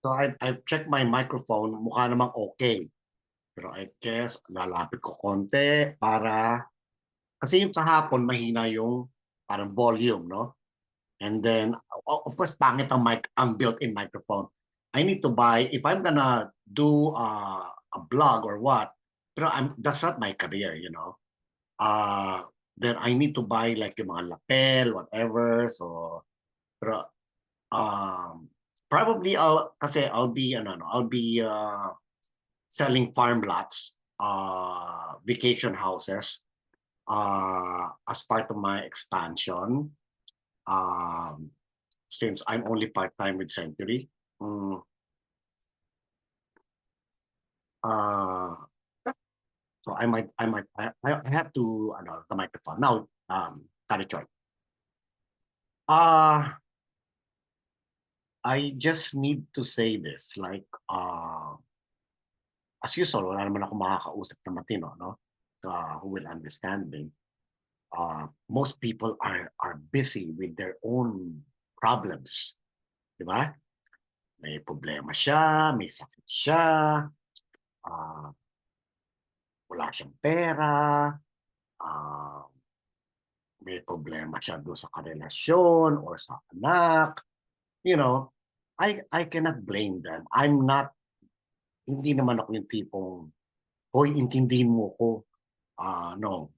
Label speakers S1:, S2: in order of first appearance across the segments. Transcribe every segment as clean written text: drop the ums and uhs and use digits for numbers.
S1: So I've checked my microphone, mukha namang okay. Pero I guess lalapit ko konti para kasi yung sa hapon mahina yung parang volume, 'no? And then, of course, pangit ang built-in microphone. I need to buy if I'm gonna do a blog or what, pero that's not my career, you know. Uh, then I need to buy like yung mga lapel, whatever. So, pero probably I'll be I'll be selling farm lots, vacation houses, as part of my expansion. Um, since I'm only part-time with Century. Mm, uh, so I have to the microphone now. Karichoy. Uh I just need to say this like as usual, wala naman ako makakausap na matino, no? Who will understand me. Most people are busy with their own problems, di ba? May problema siya, may sakit siya, uh, wala siyang pera, uh, may problema siya doon sa karelasyon or sa anak, you know, I cannot blame them. Hindi naman ako yung tipong, hoy, intindihin mo ko. No,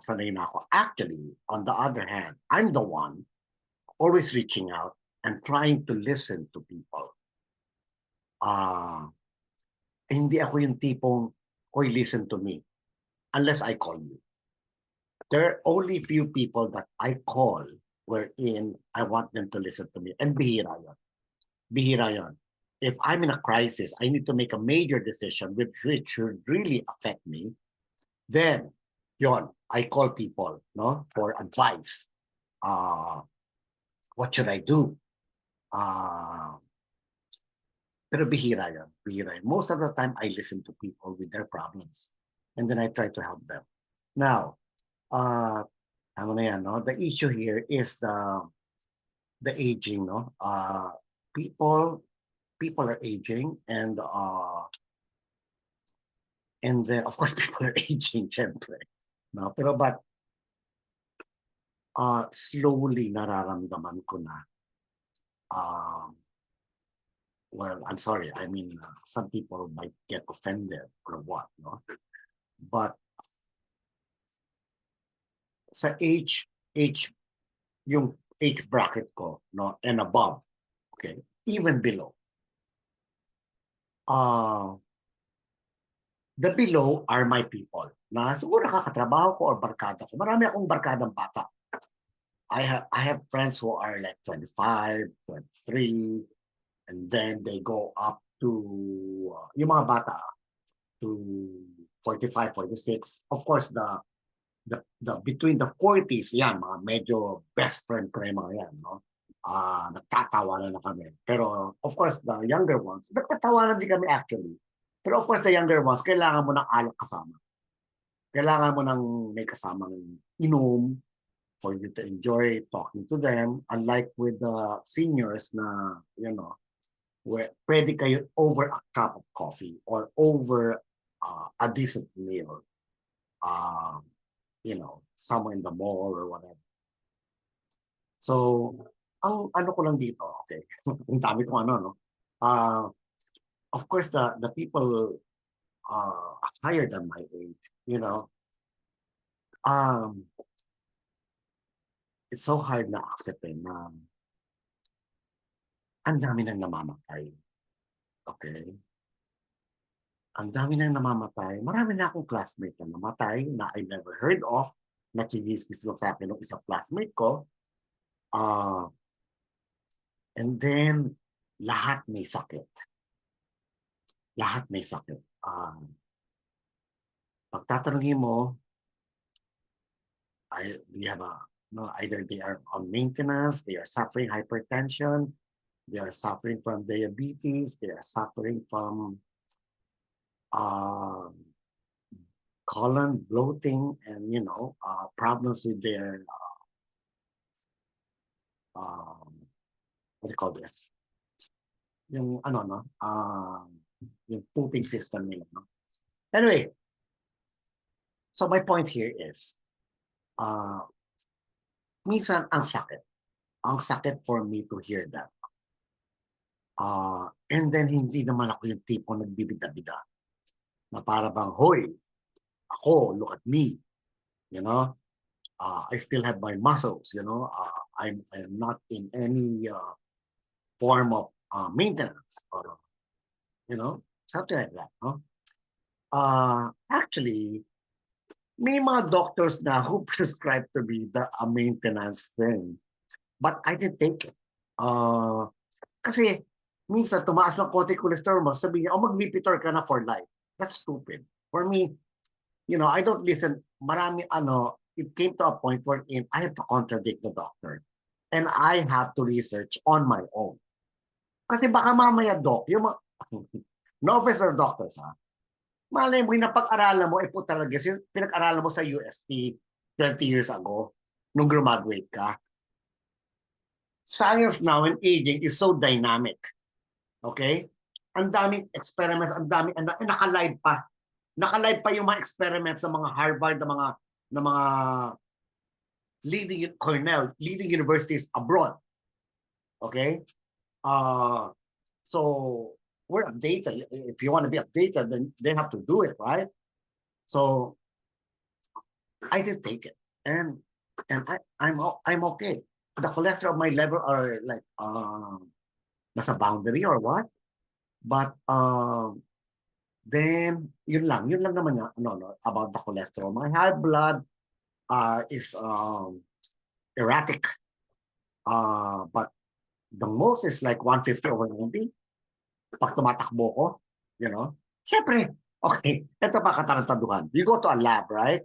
S1: sanay na ako. Actually, on the other hand, I'm the one always reaching out and trying to listen to people. Uh, Hindi ako yung tipong, hoy, listen to me, unless I call you. There are only few people that I call wherein I want them to listen to me. And bihira yun. Bihira yun. If I'm in a crisis, I need to make a major decision which should really affect me, then yon, I call people, no, for advice. Uh, what should I do? Uh, pero bihira yun. Bihira yun. Most of the time, I listen to people with their problems. And then I try to help them. Now, tama na yan, no? The issue here is the aging, no? People people are aging and then of course people are aging syempre, no? Pero but slowly nararamdaman ko na um well, I'm sorry, I mean some people might get offended or what, no? But sa age yung age bracket ko, no, and above, okay, even below, uh the below are my people na siguro nakakatrabaho ko or barkada ko. Marami akong barkadang bata. I have friends who are like 25, 23, and then they go up to yung mga bata to 45, 46. Of course, the between the 40s, yan, mga medyo best friend ko yung mga yan, no? Nagtatawanan na kami. Pero of course, the younger ones, nagtatawanan din kami actually. Pero of course, the younger ones, kailangan mo ng alak kasama. Kailangan mo ng may kasamang inom for you to enjoy talking to them. Unlike with the seniors na, where pwede kayo over a cup of coffee or over a decent meal, somewhere in the mall or whatever. So, ang ano ko lang dito, okay, ang dami kong ano, no? Uh, of course, the people higher than my age, um, it's so hard na acceptin na ang dami nang namamatay. Okay? Ang dami nang namamatay. Marami na akong classmate na namatay na I never heard of, na chinismis lang sa akin ng isang classmate ko. And then, lahat may sakit. Lahat may sakit. Pagtatanungin mo, we have no, either they are on maintenance, they are suffering hypertension, they are suffering from diabetes, they are suffering from um, colon bloating, and problems with their what do you call this? yung ano, no? Yung pooping system nila, no? Anyway, so my point here is, uh, minsan ang sakit. Ang sakit for me to hear that. And then hindi naman ako yung tipo nagbibida-bida na para bang, hoy, ako, look at me, you know? I still have my muscles, you know? I'm not in any form of maintenance or, you know, something like that, no? Actually, may mga doctors na who prescribe to me the maintenance thing. But I didn't take it. Kasi minsan tumaas ng konti cholesterol mo, sabi niya, oh, mag-Lipitor ka na for life. That's stupid. For me, you know, I don't listen. Marami, it came to a point wherein I have to contradict the doctor. And I have to research on my own. Kasi baka mamaya, doc, yung mga, no officer doctors, ha? Malay mo, yung napag-aralan mo, po talaga, pinag-aralan mo sa UST 20 years ago, nung graduate ka. Science now and aging is so dynamic. Okay? Ang daming experiments, ang daming, naka-live pa. Naka-live pa yung mga experiments sa mga Harvard, na mga leading Cornell, leading universities abroad. Okay? So we're updated. If you want to be updated, then they have to do it, right? So I did take it, and I'm okay. The cholesterol of my level are like nasa boundary or what, but then yun lang naman na about the cholesterol. My high blood is erratic, but the most is like 150 over 90 pag tumatakbo ko, you know. Siyempre, okay, ito pa katarantaduhan. You go to a lab, right?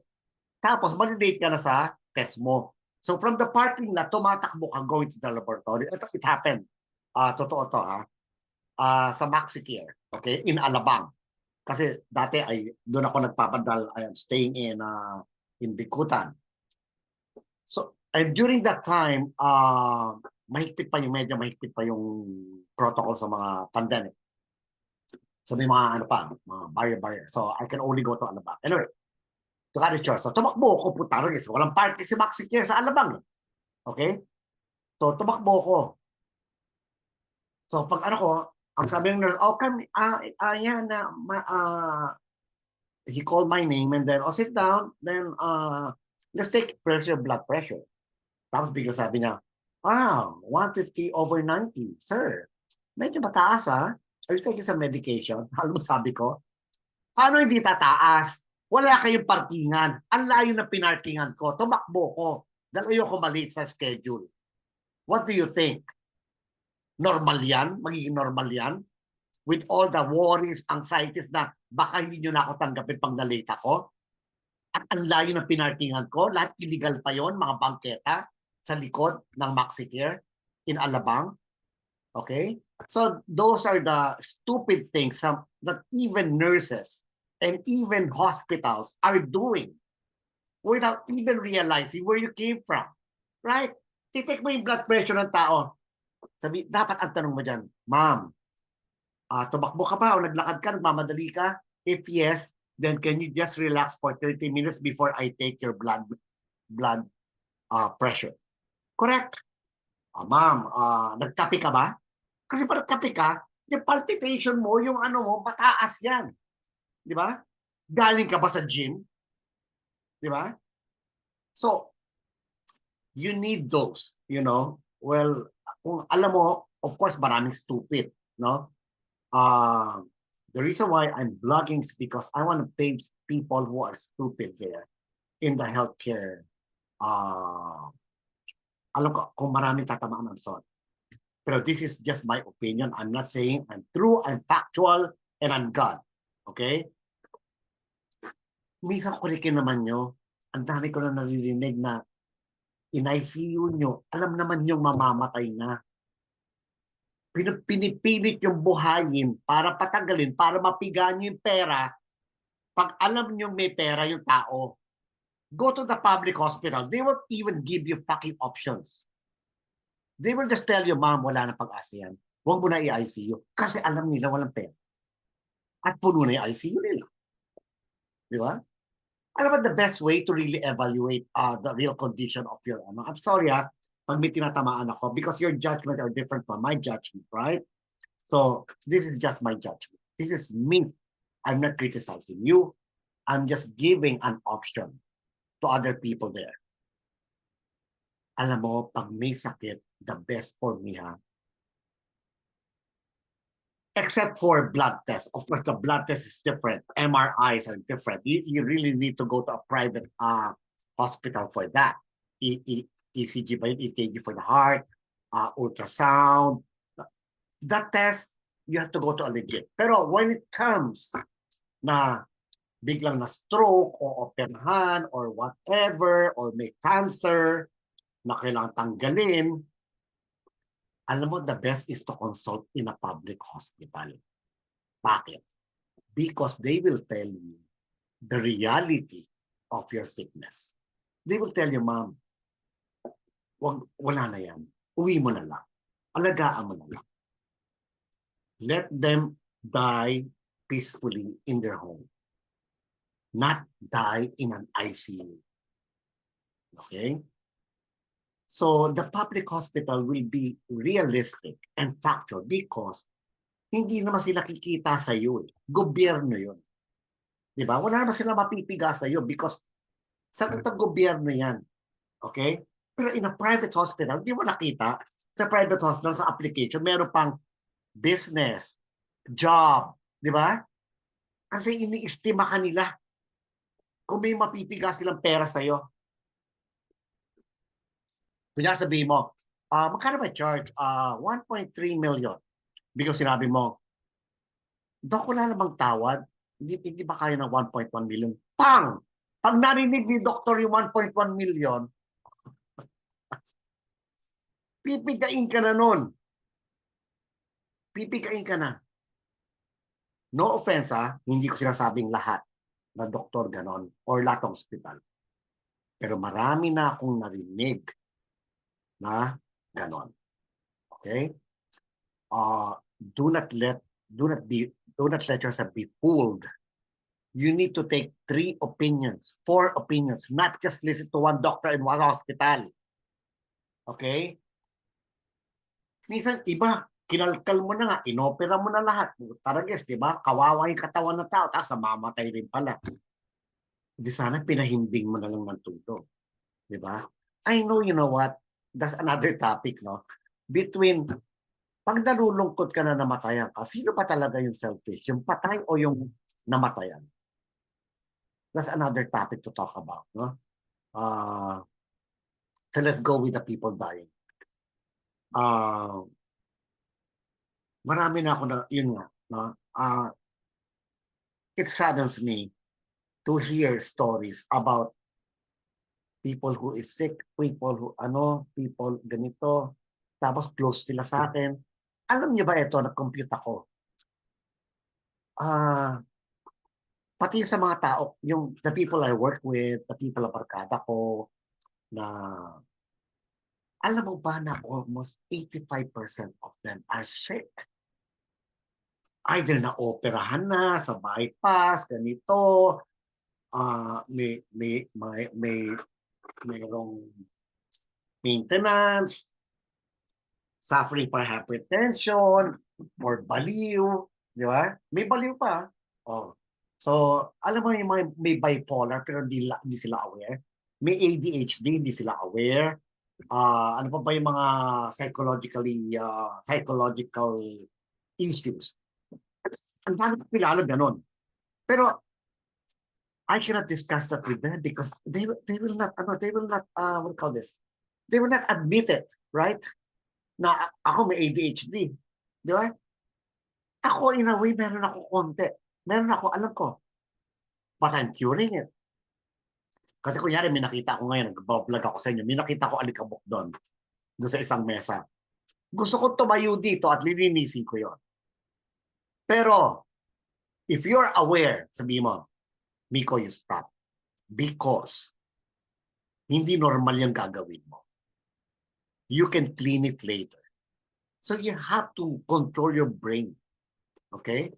S1: Tapos, validate ka na sa test mo. So, from the parking lot, tumatakbo ka going to the laboratory. Ito, it happened. Totoo to, ha? Sa MaxiCare, okay? In Alabang. Kasi dati, doon ako nagpapadal. I am staying in Bikutan. So, and during that time, medyo mahigpit pa yung protocol sa mga pandemic. So, may mga mga barrier. So, I can only go to Alabang. Anyway, to cut it short. So, tumakbo ko, puta rin. So, walang party si MaxiCare sa Alabang. Okay? So, tumakbo ko. So, pag ang sabi ng nurse, oh, yan, he called my name and then, sit down, then, let's take blood pressure. Tapos bigla sabi niya, 150 over 90. Sir, medyo mataas, ha? Are you taking some medication? Alam mo, sabi ko, ano hindi tataas? Wala kayong parkingan. Ang layo na pinarkingan ko. Tumakbo ko. Dahil ayoko maliit sa schedule. What do you think? Normal yan? Magiging normal yan? With all the worries, anxieties na baka hindi nyo na ako tanggapin pag nalita ko? At ang layo na pinarkingan ko, lahat illegal pa yon, mga bangketa sa likod ng MaxiCare in Alabang. Okay? So those are the stupid things that even nurses and even hospitals are doing without even realizing where you came from. Right? Titik mo yung blood pressure ng tao. Sabi, dapat ang tanong mo dyan, ma'am, tumakbo ka pa o naglakad ka, nagmamadali ka? If yes, then can you just relax for 30 minutes before I take your blood pressure? Correct? Ma'am, nagkape ka ba? Kasi pag nagkape ka, yung palpitation mo, yung mataas yan. Di ba? Galing ka ba sa gym? Di ba? So, you need those, Well, kung alam mo, of course, maraming stupid, no? The reason why I'm blogging is because I want to page people who are stupid there in the healthcare. Alam ko kung maraming tatamaan ng son. Pero this is just my opinion. I'm not saying I'm true, I'm factual, and I'm God. Okay? Minsan kurikin naman nyo, ang dami ko na naririnig na in-ICU nyo, alam naman yung mamamatay na. Pinipilit yung buhayin para patagalin, para mapigaan nyo yung pera. Pag alam nyo may pera yung tao, go to the public hospital. They won't even give you fucking options. They will just tell you, ma'am, wala na pag-asa yan. Huwag mo na i-ICU. Kasi alam nila walang pera. At puno na yung ICU nila. Di ba? Ano ba the best way to really evaluate the real condition of your ano? I'm sorry pag may tinatamaan ako because your judgment are different from my judgment, right? So this is just my judgment. This is me. I'm not criticizing you. I'm just giving an option to other people there. Alam mo, pag may sakit, the best for me except for blood tests. Of course, the blood test is different. MRIs are different. You really need to go to a private hospital for that. ECG pa yun, EKG for the heart, ultrasound. That test, you have to go to a legit. Pero when it comes na biglang na stroke o operahan or whatever or may cancer na kailangan tanggalin, alam mo, the best is to consult in a public hospital. Bakit? Because they will tell you the reality of your sickness. They will tell you, ma'am, wala na yan. Uwi mo na lang. Alagaan mo na lang. Let them die peacefully in their home. Not die in an ICU. Okay? So the public hospital will be realistic and factual because hindi naman sila kikita sa iyo. Gobyerno yun. Di ba? Wala naman sila mapipiga sa iyo because sa gobyerno yan. Okay? Pero in a private hospital, hindi mo nakita. Sa private hospital, sa application, meron pang business, job. Di ba? Kasi ini-estima ka nila kung may mapipiga silang pera sa iyo. Kunya sabihin mo, magkano ba charge? 1.3 million. Because sinabi mo, Dok, wala namang tawad. Hindi ba kaya ng 1.1 million? Pang! Pag narinig ni Doktor yung 1.1 million, pipigain ka na nun. Pipigain ka na. No offense hindi ko sinasabing lahat na doktor ganon or lahat ng hospital. Pero marami na akong narinig na ganon. Okay? Do not let yourself be fooled. You need to take 3 opinions, 4 opinions, not just listen to one doctor in one hospital. Okay? Minsan, iba, kinalkal mo na nga, inopera mo na lahat. Tarages, di ba? Kawawa yung katawan ng tao, tapos namamatay rin pala. Di sana pinahimbing mo na lang ng tuto. Di ba? I know, you know what? That's another topic, no? Between, pag nalulungkot ka na namatayan ka, sino pa talaga yung selfish? Yung patay o yung namatayan? That's another topic to talk about, no? So let's go with the people dying. Marami na ako na, yun nga, no? It saddens me to hear stories about people who is sick, people who people ganito, tapos close sila sa akin. Alam niyo ba ito, nag-compute ako. Pati sa mga tao, yung the people I work with, the people na barkada ko, na alam mo ba na almost 85% of them are sick? Either na operahan na sa bypass, ganito, mayroong maintenance, suffering for hypertension, or baliw, di ba? May baliw pa. Oh. So, alam mo yung mga may bipolar pero hindi sila aware. May ADHD, hindi sila aware. Ano pa ba yung mga psychological issues. Ang dami pilala ganon. Pero I cannot discuss that with them because they will not what do you call this? They will not admit it, right? Na ako may ADHD. Di ba? Ako in a way meron ako konti. Meron ako, alam ko. But I'm curing it. Kasi kunyari may nakita ako ngayon, nag-vlog ako sa inyo, may nakita ko alikabok doon sa isang mesa. Gusto ko tumayo dito at lilinisin ko yon. Pero, if you're aware, sabi mo, Miko, you stop. Because, hindi normal yung gagawin mo. You can clean it later. So you have to control your brain. Okay?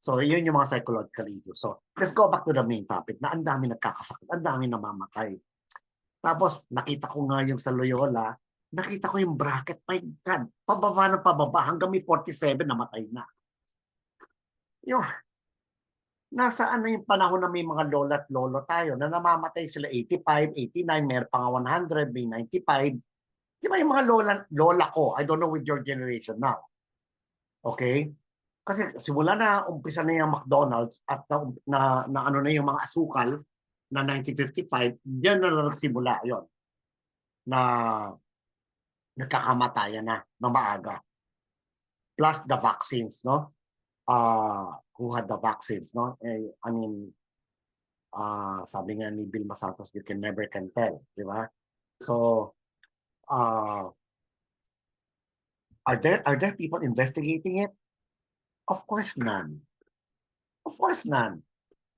S1: So yun yung mga psychological issues. So let's go back to the main topic na ang dami nagkakasakit, ang dami namamatay. Tapos nakita ko nga yung sa Loyola, nakita ko yung bracket, my God, pababa ng pababa hanggang may 47 namatay na. Yung nasa ano yung panahon na may mga lola at lolo tayo na namamatay sila 85, 89, meron pa nga 100, may 95. Di ba yung mga lola ko, I don't know with your generation now. Okay? Kasi simula na umpisa na yung McDonald's at na ano na yung mga asukal na 1955, diyan na nagsimula yon na nagkakamatayan na ng maaga. Plus the vaccines, no? Who had the vaccines, no? I mean, sabi nga ni Bill Masantos, you can never can tell, di ba? So, uh, are there people investigating it? Of course none. Of course none.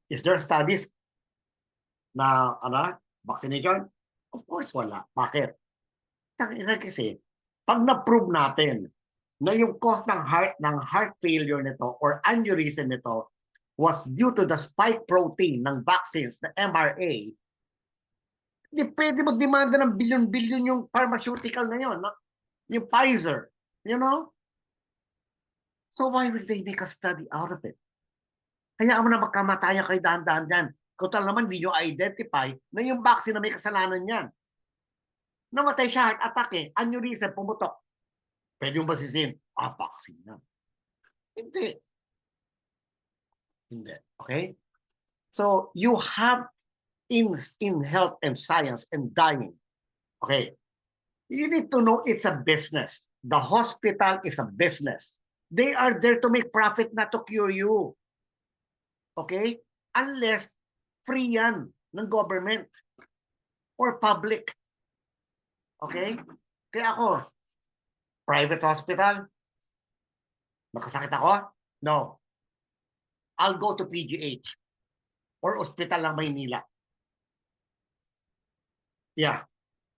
S1: Is there studies na vaccination? Of course wala. Bakit? Kasi pag na-prove natin na yung cause ng heart failure nito or aneurysm nito was due to the spike protein ng vaccines na mRNA, di pwede magdemanda ng billion-billion yung pharmaceutical na yun, no? Yung Pfizer, you know? So why will they make a study out of it? Kaya mo na magkamatayan kayo dahan-dahan dyan. Total naman, di nyo identify na yung vaccine na may kasalanan yan. Namatay siya, heart attack eh. Aneurysm, pumutok. Pwede yung basisin, vaccine na. Hindi. Hindi. Okay? So, you have in health and science and dying, okay, you need to know it's a business. The hospital is a business. They are there to make profit, not to cure you. Okay? Unless free yan ng government or public. Okay? Kaya ako, private hospital, magkasakit ako? No. I'll go to PGH or Hospital ng Maynila. Yeah,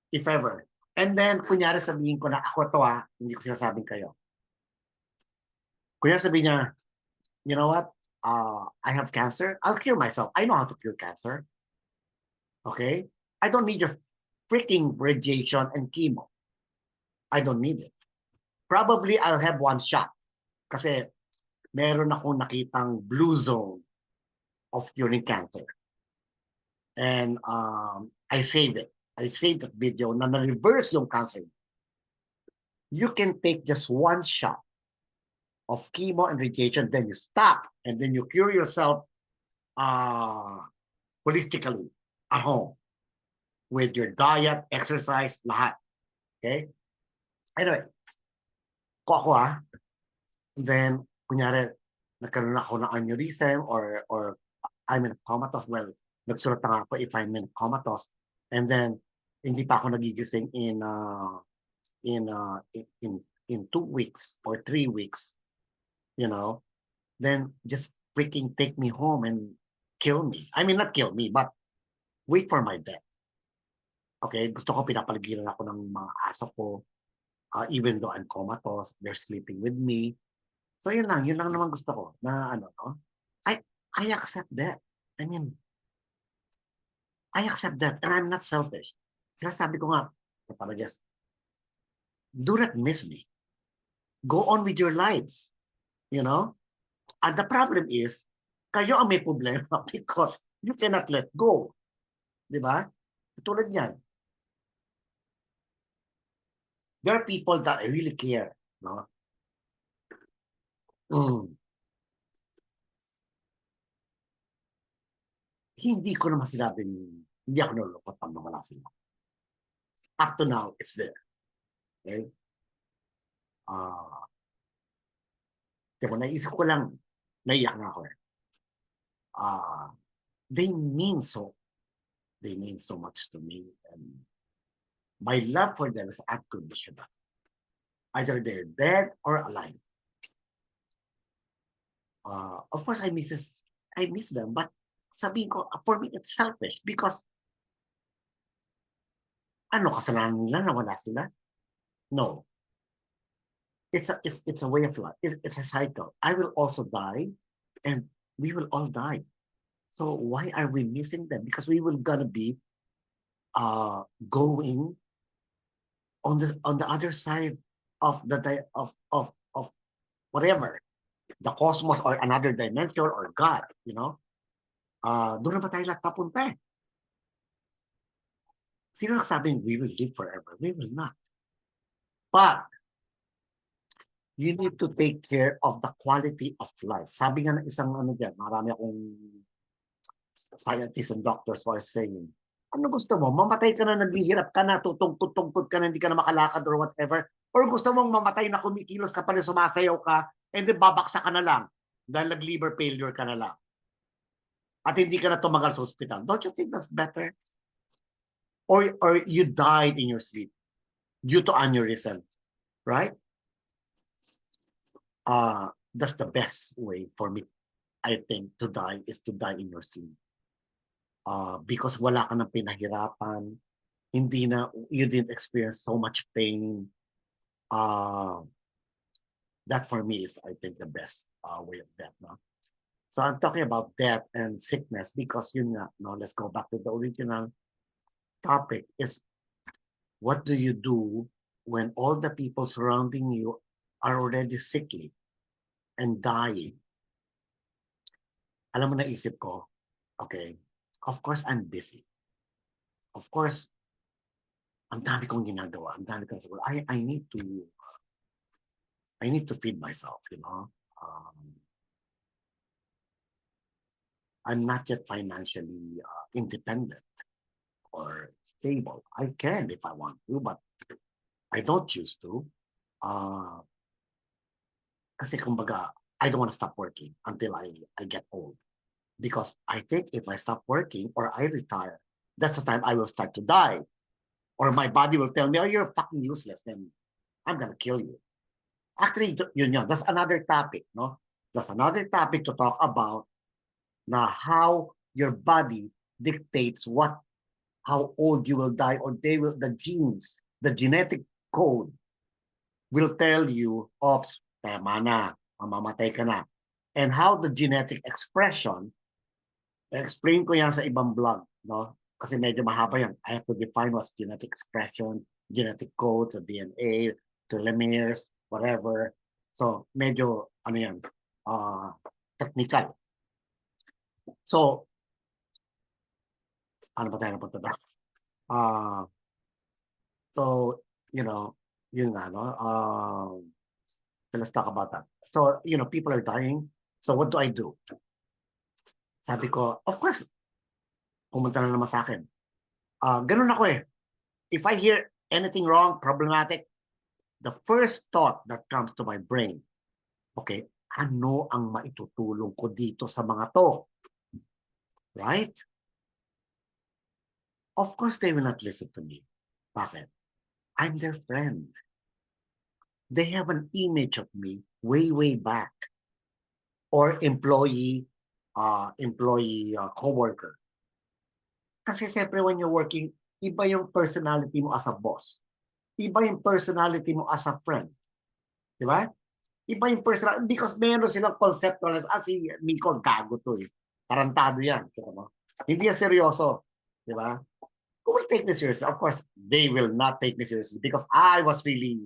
S1: if ever. And then, kunyari sabihin ko na ako to hindi ko sinasabing kayo. Kunyari sabihin niya, you know what? I have cancer. I'll cure myself. I know how to cure cancer. Okay? I don't need your freaking radiation and chemo. I don't need it. Probably I'll have one shot. Kasi meron akong nakitang blue zone of curing cancer. And I saved it. I saved that video na na-reverse yung cancer. You can take just one shot of chemo and radiation, then you stop, and then you cure yourself holistically at home with your diet, exercise, lahat. Okay? Anyway, ko ako then, kunyari, nagkaroon ako ng aneurysm or I'm in comatose. Well, nagsulat na ako if I'm in comatose. And then, hindi pa ako nagigising in 2 weeks or 3 weeks, you know, then just freaking take me home and kill me. I mean, not kill me, but wait for my death. Okay, gusto ko pinapaligiran ako ng mga aso ko. Even though I'm comatose, they're sleeping with me. So yun lang naman gusto ko na I accept that. I mean, I accept that and I'm not selfish. Sinasabi ko nga, just do not miss me. Go on with your lives. You know? And the problem is, kayo ang may problema because you cannot let go. Di ba? Tulad niyan. There are people that I really care. No? Hindi ko naman sinabing hindi ako nalulungkot pag nawala sila. Up to now, it's there. Okay? Diba, naisip ko lang, naiyak na ako eh. They mean so much to me. And my love for them is unconditional. Either they're dead or alive. Of course, I miss them, but sabihin ko, for me, it's selfish because kasalanan nila na wala sila? No. it's a way of life. It's a cycle. I will also die, and we will all die. So why are we missing them? Because we will gonna be going on the other side of of whatever, the cosmos or another dimension or God, you know. Doon na ba tayo lahat papunta eh? Sino nagsabing we will live forever? We will not. But you need to take care of the quality of life. Sabi nga ng isang ano dyan, marami akong scientists and doctors who are saying, ano gusto mo? Mamatay ka na, naghihirap ka na, tutungkod-tungkod ka na, hindi ka na makalakad or whatever? Or gusto mong mamatay na kumikilos ka pa rin, sumasayaw ka, and then babaksa ka na lang dahil nag-liver failure ka na lang. At hindi ka na tumagal sa hospital. Don't you think that's better? Or you died in your sleep due to aneurysm, right? That's the best way for me, I think, to die is to die in your sleep. Because wala ka ng pinahirapan, hindi na, you didn't experience so much pain. That for me is, I think, the best way of death. No? So I'm talking about death and sickness because yun nga, no, let's go back to the original topic is what do you do when all the people surrounding you are already sickly and dying? Alam mo, naisip ko, okay, of course I'm busy. Of course, ang dami kong ginagawa, ang dami kong siguro. I need to feed myself, you know. I'm not yet financially independent or stable. I can if I want to, but I don't choose to. Kasi kumbaga, I don't want to stop working until I get old. Because I think if I stop working or I retire, that's the time I will start to die. Or my body will tell me, oh, you're fucking useless, then I'm gonna kill you. Actually, yun. That's another topic, no? That's another topic to talk about na how your body dictates how old you will die, or the genes, the genetic code will tell you, oops, tama na, mamamatay ka na. And how the genetic expression, explain ko yan sa ibang blog, no? Kasi medyo mahaba yan. I have to define what's genetic expression, genetic codes, DNA, telomeres, whatever. So, medyo, ano yan, technical. So, ano ba tayo napunta doon? So, you know, yun nga, no? Let's talk about that. So, you know, people are dying. So, what do I do? Sabi ko, of course, pumunta na naman sa akin. Ganun ako eh. If I hear anything wrong, problematic, the first thought that comes to my brain, okay, ano ang maitutulong ko dito sa mga to? Right? Of course, they will not listen to me. Bakit? I'm their friend. They have an image of me way back. Or employee, co-worker. Kasi siyempre when you're working, iba yung personality mo as a boss. Iba yung personality mo as a friend. Di ba? Iba yung personality. Because meron silang conceptual. Si Miko, gago to eh. Tarantado yan. Hindi yan seryoso. Di ba? Who will take me seriously? Of course, they will not take me seriously because I was really,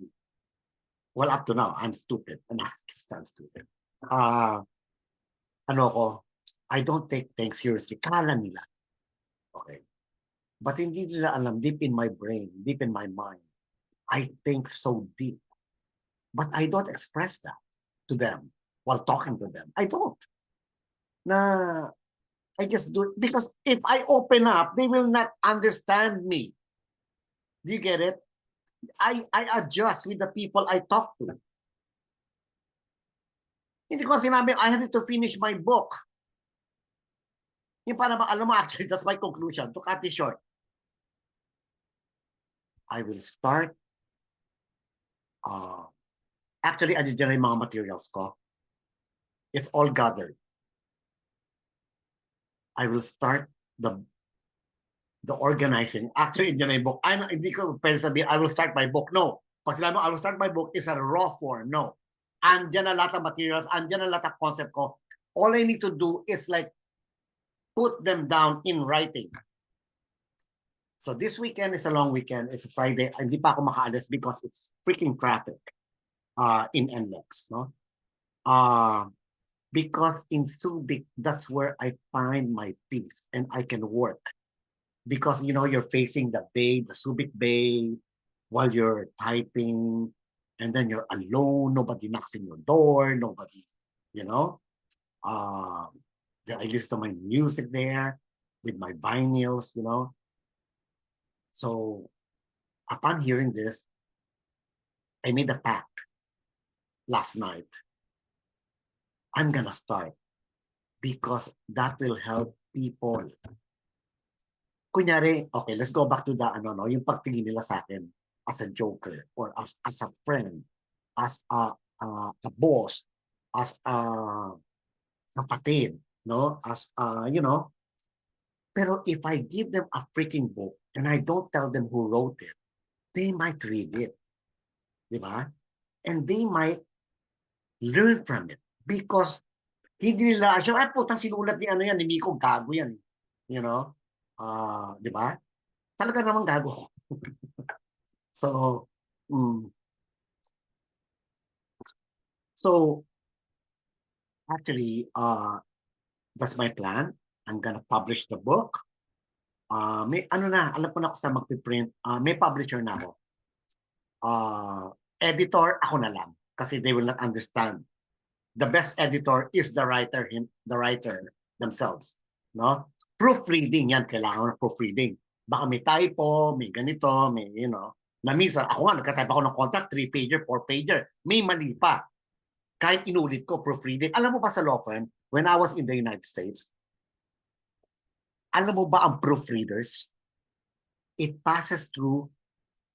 S1: well, up to now, I'm stupid. I'm stupid. I don't take things seriously. Kala nila. Okay. But hindi nila alam, deep in my brain, deep in my mind, I think so deep. But I don't express that to them while talking to them. I don't. I just do it because if I open up, they will not understand me. Do you get it? I adjust with the people I talk to. Hindi ko sinabi, I had to finish my book. Yung para ba, alam mo, actually, that's my conclusion. To cut it short, I will start. Actually, ano dyan yung mga materials ko. It's all gathered. I will start the organizing. Actually, dyan yung book. Hindi ko pwede sabihin, I will start my book. No. Pag sinabi mo, I will start my book is a raw form. No. Andyan na lahat ng materials, andyan na lahat ng concept ko. All I need to do is like put them down in writing. So this weekend is a long weekend. It's a Friday. Hindi pa ako makaalis because it's freaking traffic in NLEX. No? Because in Subic, that's where I find my peace and I can work. Because, you know, you're facing the bay, the Subic Bay, while you're typing, and then you're alone, nobody knocks in your door, nobody, you know. Then I listen to my music there with my vinyls, you know. So upon hearing this, I made a pact last night. I'm gonna start because that will help people. Kunyari, okay, let's go back to the yung pagtingin nila sa akin as a joker or as a friend, as a boss, as a kapatid, no? As you know. Pero if I give them a freaking book and I don't tell them who wrote it, they might read it. Di ba? And they might learn from it because hindi nila siya, ay puta sinulat ni ano yan, ni Miko, gago yan. You know? Di ba? Talaga naman gago. So, so actually, that's my plan. I'm gonna publish the book. May ano na, alam ko na ako sa magpiprint. May publisher na ako. Editor, ako na lang. Kasi they will not understand. The best editor is the writer themselves. No? Proofreading yan, kailangan ng proofreading. Baka may typo, may ganito, may, you know. Na minsan, ako nga, nagka-type ako ng contract, 3-pager, 4-pager. May mali pa. Kahit inulit ko, proofreading. Alam mo ba sa law firm, when I was in the United States, alam mo ba ang proofreaders? It passes through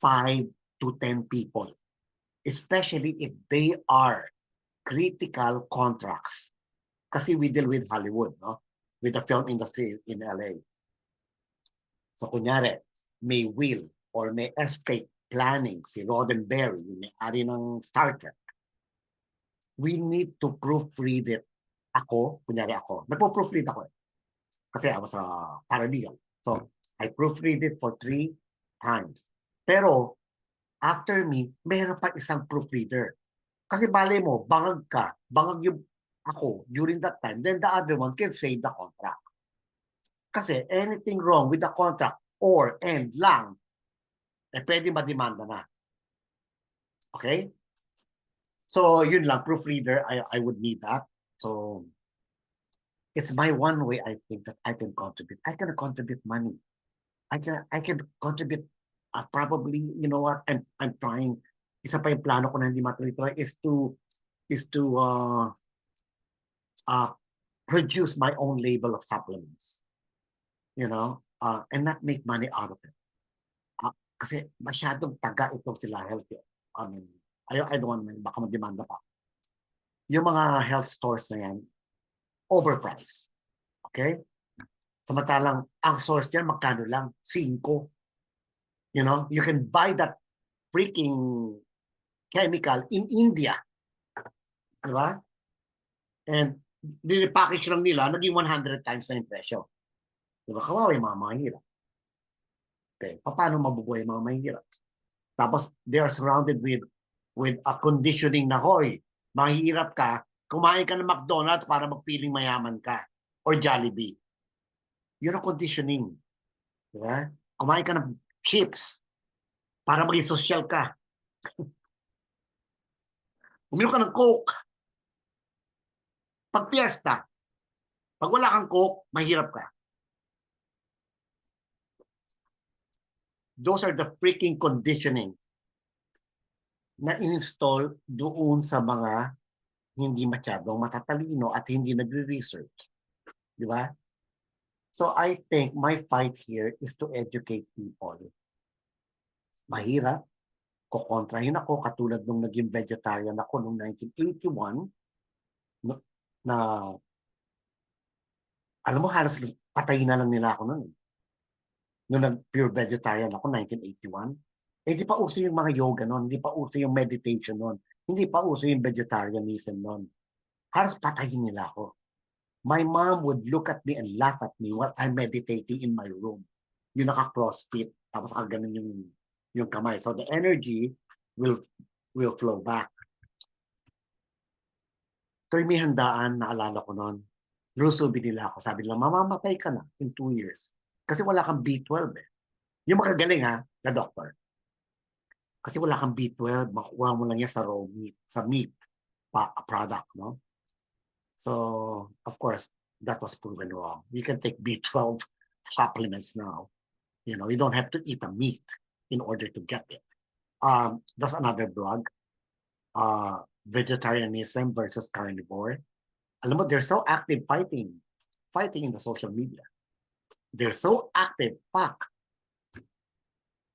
S1: 5 to 10 people. Especially if they are critical contracts. Kasi we deal with Hollywood, no? With the film industry in LA. So kunyari, may will or may escape planning si Roddenberry, yung may-ari ng Star Trek. We need to proofread it. Ako, kunyari ako, nagpo-proofread ako eh. Kasi I was a paralegal. So, I proofread it for 3 times. Pero, after me, meron pa isang proofreader. Kasi bale mo, bangag yung ako during that time, then the other one can save the contract. Kasi anything wrong with the contract or end lang, pwede ma-demanda na. Okay? So, yun lang, proofreader, I would need that. So, it's my one way I think that I can contribute. I can contribute money. I can contribute probably, you know what, I'm trying. Isa pa yung plano ko na hindi matuloy is to produce my own label of supplements. You know, and not make money out of it. Kasi masyadong taga itong sila healthcare. I mean, I don't want, baka mag-demanda pa. Yung mga health stores na yan, overpriced. Okay? Samantalang, ang source dyan, magkano lang? 5. You know, you can buy that freaking chemical in India. Diba? And dinipackage lang nila, naging 100 times na yung presyo. Diba? Kawawa yung mga mahirap. Okay. Paano mabubuhay yung mga mahirap? Tapos, they are surrounded with a conditioning na, hoy, mahirap ka, kumain ka ng McDonald's para mag-feeling mayaman ka. Or Jollibee. Yun ang conditioning. Diba? Kumain ka ng chips para maging social ka. Uminom ka ng Coke. Pag fiesta, pag wala kang Coke, mahirap ka. Those are the freaking conditioning na in-install doon sa mga hindi masyadong matatalino at hindi nagre-research. Di ba? So I think my fight here is to educate people. Mahirap. Kukontrahin ako katulad nung naging vegetarian ako noong 1981 na alam mo halos patayin na lang nila ako noon. Nung nag-pure vegetarian ako 1981. Eh, di pa uso yung mga yoga noon, hindi pa uso yung meditation noon, hindi pa uso yung vegetarianism noon. Halos patayin nila ako. My mom would look at me and laugh at me while I'm meditating in my room. Yung naka-crossfit, tapos ganun yung kamay. So the energy will flow back. Tuwing may handaan, naalala ko noon, lusubi nila ako. Sabi nila, mamamatay ka na in 2 years. Kasi wala kang B12 eh. Yung makagaling ha, na doctor. Kasi wala kang B12, makuha mo lang yan sa raw meat, sa meat product, no? So, of course, that was proven wrong. You can take B12 supplements now. You know, you don't have to eat a meat in order to get it. That's another blog. Vegetarianism versus carnivore. Alam mo, they're so active fighting in the social media. They're so active,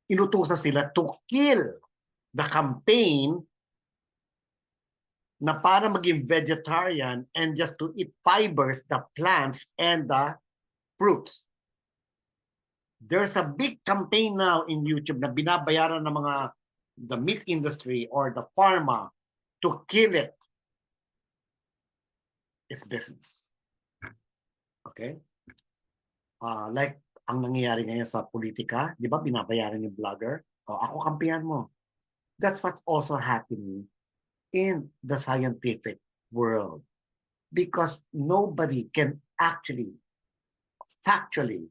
S1: inutusan sila to kill the campaign na para maging vegetarian and just to eat fibers, the plants and the fruits. There's a big campaign now in YouTube na binabayaran ng the meat industry or the pharma to kill it. It's business. Okay? Like ang nangyayari ngayon sa politika, di ba binabayaran yung vlogger? Ako kampihan mo. That's what's also happening in the scientific world. Because nobody can actually, factually,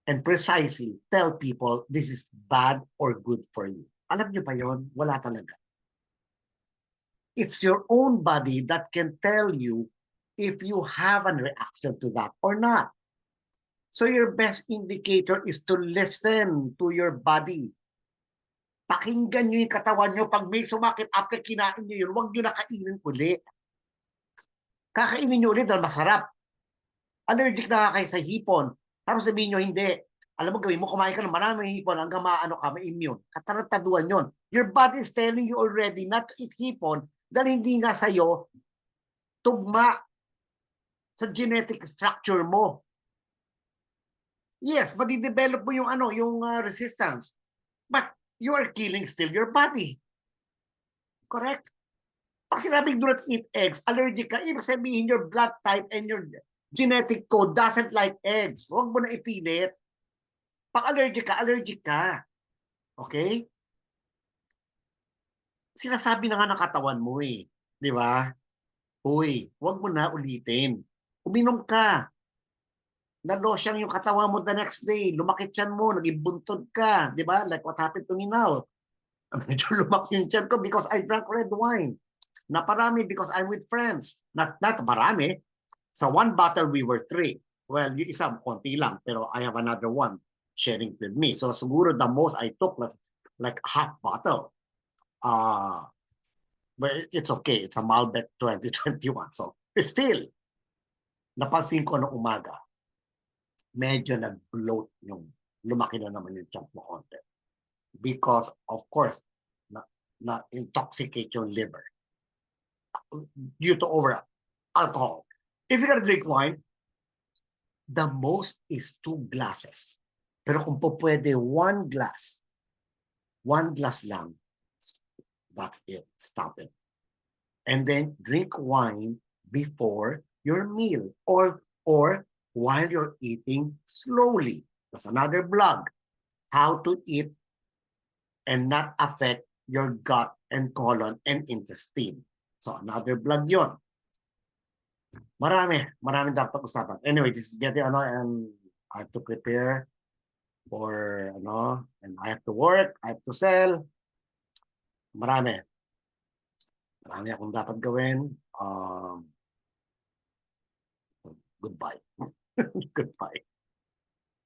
S1: and precisely tell people this is bad or good for you. Alam niyo ba yon? Wala talaga. It's your own body that can tell you if you have a reaction to that or not. So your best indicator is to listen to your body. Pakinggan nyo yung katawan nyo. Pag may sumakit after kinain nyo yun, huwag nyo na kainin uli. Kakainin nyo ulit dahil masarap. Allergic na kayo sa hipon. Tapos sabihin nyo, hindi. Alam mo, gawin mo, kumain ka ng maraming hipon hanggang maano ka, ma-immune. Katarantaduan yun. Your body is telling you already not to eat hipon dahil hindi nga sa'yo tugma sa genetic structure mo. Yes, madi-develop mo yung resistance. But you are killing still your body. Correct? Pag sinabing do not eat eggs, allergic ka, ibig sabihin your blood type and your genetic code doesn't like eggs. Huwag mo na ipilit. Pag allergic ka. Okay? Sinasabi na nga ng katawan mo eh. Di ba? Uy, huwag mo na ulitin. Uminom ka. Nalosyang yung katawan mo the next day. Lumakit yan mo, naging buntod ka. Di ba? Like what happened to me now. Medyo lumaki yung tiyan ko because I drank red wine. Naparami because I'm with friends. Not marami. Sa one bottle, we were 3. Well, yung isa, konti lang. Pero I have another one sharing with me. So siguro the most I took like half bottle. But it's okay. It's a Malbec 2021. So still, napansin ko noong umaga, medyo nag-bloat yung lumaki na naman yung tiyan mo konti. Because, of course, na intoxicate yung liver due to over alcohol. If you're gonna drink wine, the most is 2 glasses. Pero kung po pwede, 1 glass lang, that's it. Stop it. And then drink wine before your meal or while you're eating slowly. That's another blog. How to eat and not affect your gut and colon and intestine. So another blog yon. Maraming dapat usapan. Anyway, this is getting and I have to prepare for and I have to work, I have to sell. Marami akong dapat gawin. Goodbye. Goodbye.